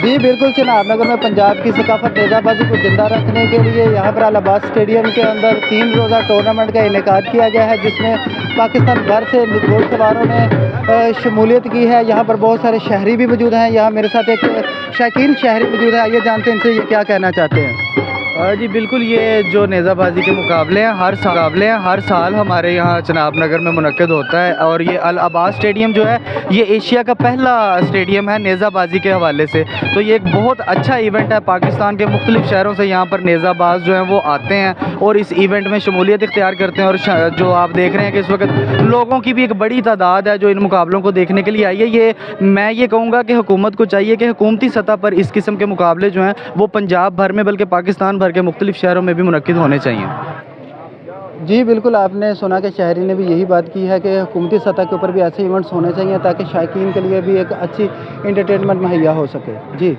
जी बिल्कुल, चनाब नगर में पंजाब की सकाफत नेज़ाबाजी को ज़िंदा रखने के लिए यहाँ पर अलाहाबाद स्टेडियम के अंदर 3 रोज़ा टूर्नामेंट का इनेकाद किया गया है, जिसमें पाकिस्तान भर से घोड़सवारों ने शमूलियत की है। यहाँ पर बहुत सारे शहरी भी मौजूद हैं। यहाँ मेरे साथ एक शौकीन शहरी मौजूद है, आइए जानते हैं इनसे ये क्या कहना चाहते हैं। जी बिल्कुल, ये जो नेज़ाबाजी के मुकाबले हैं हर साल हमारे यहाँ चनाब नगर में मुनक्किद होता है। और ये अल अब्बास स्टेडियम जो है ये एशिया का पहला स्टेडियम है नेज़ाबाजी के हवाले से। तो ये एक बहुत अच्छा इवेंट है। पाकिस्तान के मुख्तलिफ़ शहरों से यहाँ पर नेज़ाबाज जो हैं वो आते हैं और इस इवेंट में शमूलियत इख्तियार करते हैं। और जो आप देख रहे हैं कि इस वक्त लोगों की भी एक बड़ी तादाद है जो इन मुकाबलों को देखने के लिए आई है। मैं ये कहूँगा कि हुकूमत को चाहिए कि हुकूमती सतह पर इस किस्म के मुकाबले जो हैं वो पंजाब भर में बल्कि पाकिस्तान भर के मुख्तलिफ़ शहरों में भी मुनक्किद होने चाहिए। जी बिल्कुल, आपने सुना कि शहरी ने भी यही बात की है कि हुकूमती सतह के ऊपर भी ऐसे इवेंट्स होने चाहिए ताकि शायकीन के लिए भी एक अच्छी एंटरटेनमेंट मुहैया हो सके। जी।